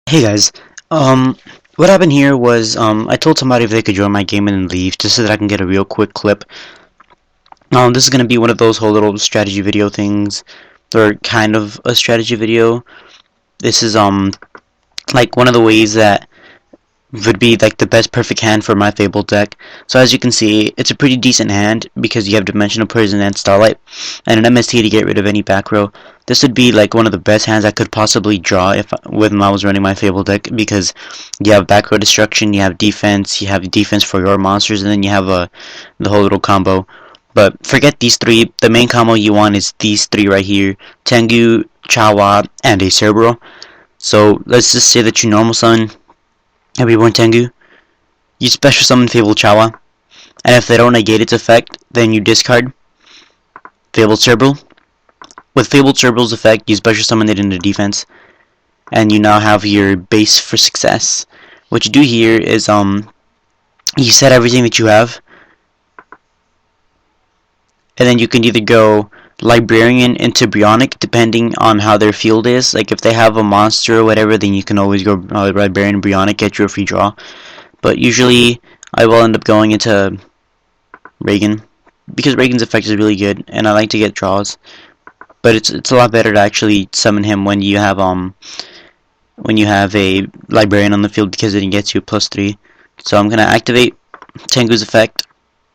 Hey guys, what happened here was, I told somebody if they could join my game and then leave, just so that I can get a real quick clip. This is gonna be one of those whole little strategy video things, or kind of a strategy video. This is, like one of the ways that would be like the best perfect hand for my Fabled deck. So as you can see, it's a pretty decent hand because you have Dimensional Prison and Starlight, and an MST to get rid of any back row. This would be like one of the best hands I could possibly draw if when I was running my Fabled deck, because you have back row destruction, you have defense for your monsters, and then you have the whole little combo. But forget these three. The main combo you want is these three right here: Tengu, Chawa, and a Cerebro. So let's just say that you normal summon a Reborn Tengu, you special summon Fabled Chawa, and if they don't negate its effect, then you discard Fabled Cerebral. With Fabled Cerebral's effect, you special summon it into defense, and you now have your base for success. What you do here is, you set everything that you have, and then you can either go Librarian into Bryonic, depending on how their field is. Like, if they have a monster or whatever, then you can always go Librarian Bryonic, get you a free draw. But usually, I will end up going into Reagan, because Reagan's effect is really good, and I like to get draws. But it's a lot better to actually summon him when you have a Librarian on the field, because it gets you a +3. So I'm gonna activate Tengu's effect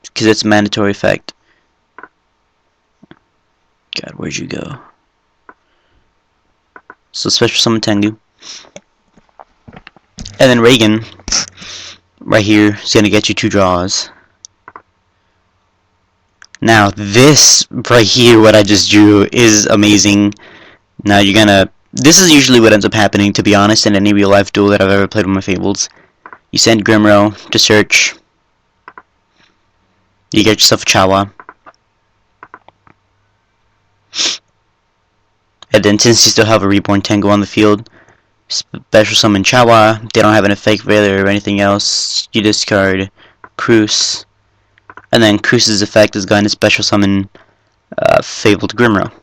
because it's a mandatory effect. God, where'd you go? So special summon Tengu, and then Reagan right here is gonna get you 2 draws. Now this right here, what I just drew, is amazing. Now you're gonna. This is usually what ends up happening, to be honest, in any real life duel that I've ever played with my Fables. You send Grimro to search. You get yourself a Chawa. And then since you still have a Reborn Tengu on the field, special summon Chawa. They don't have an effect failure or anything else. You discard Cruce. And then Cruce's effect is going to special summon Fabled Grimro.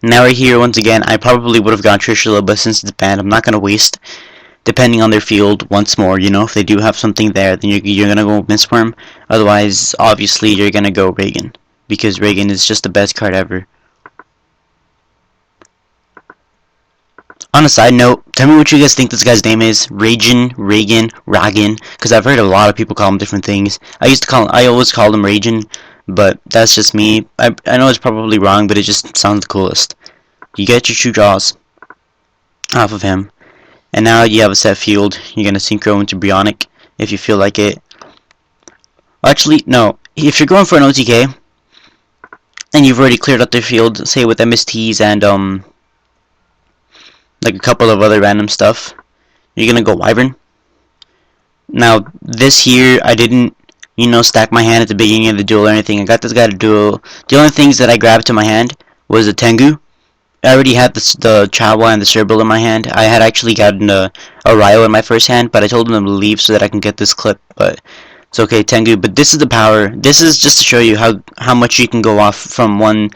Now right here, once again, I probably would have gone Trishula, but since it's banned, I'm not going to waste, depending on their field, once more. You know, if they do have something there, then you're going to go Mistworm. Otherwise, obviously, you're going to go Reagan, because Reagan is just the best card ever. On a side note, tell me what you guys think this guy's name is. Reagan, Ragan, because I've heard a lot of people call him different things. I always called him Reagan, but that's just me. I know it's probably wrong, but it just sounds the coolest. You get your 2 draws off of him, and now you have a set field. You're gonna synchro into Bryonic if you feel like it. Actually, no. If you're going for an OTK and you've already cleared out their field, say with MSTs and like a couple of other random stuff, you're gonna go Wyvern. Now this here, I didn't, stack my hand at the beginning of the duel or anything. I got this guy to duel. The only things that I grabbed to my hand was a Tengu. I already had the Chawa and the Cerebral in my hand. I had actually gotten a Ryo in my first hand, but I told him to leave so that I can get this clip. But it's okay, Tengu. But this is the power. This is just to show you how much you can go off from one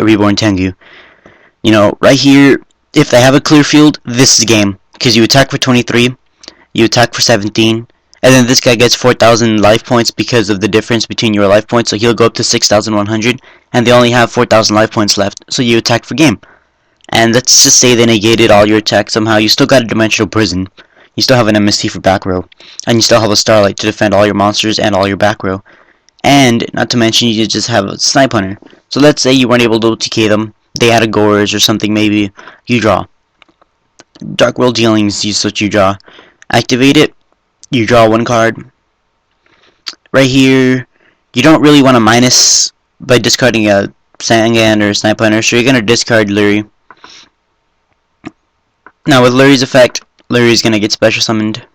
Reborn Tengu. You know, right here, if they have a clear field, this is game. Because you attack for 23, you attack for 17, and then this guy gets 4,000 life points because of the difference between your life points, so he'll go up to 6,100, and they only have 4,000 life points left, so you attack for game. And let's just say they negated all your attack somehow. You still got a Dimensional Prison, you still have an MST for back row, and you still have a Starlight to defend all your monsters and all your back row. And, not to mention, you just have a Snipe Hunter. So let's say you weren't able to OTK them, they had a Gorge or something maybe, you draw. Dark World Dealings, you switch, you draw. Activate it, you draw 1 card. Right here, you don't really want to minus by discarding a Sangan or Snipe Hunter, so you're going to discard Lurie. Now with Lurie's effect, Lurie's going to get special summoned.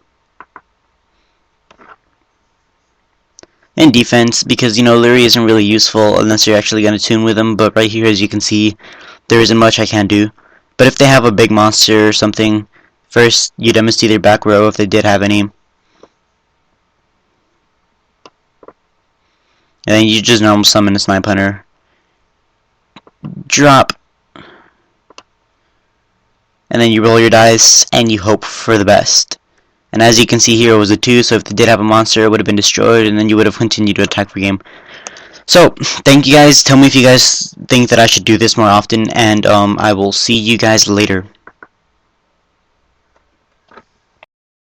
And defense, because, Lurie isn't really useful unless you're actually going to tune with him, but right here, as you can see, there isn't much I can do. But if they have a big monster or something, first, you demonstrate their back row if they did have any. And then you just normal summon a Snipe Hunter. Drop. and then you roll your dice, and you hope for the best. And as you can see here, it was a 2, so if they did have a monster, it would have been destroyed, and then you would have continued to attack for game. So, thank you guys. Tell me if you guys think that I should do this more often, and I will see you guys later.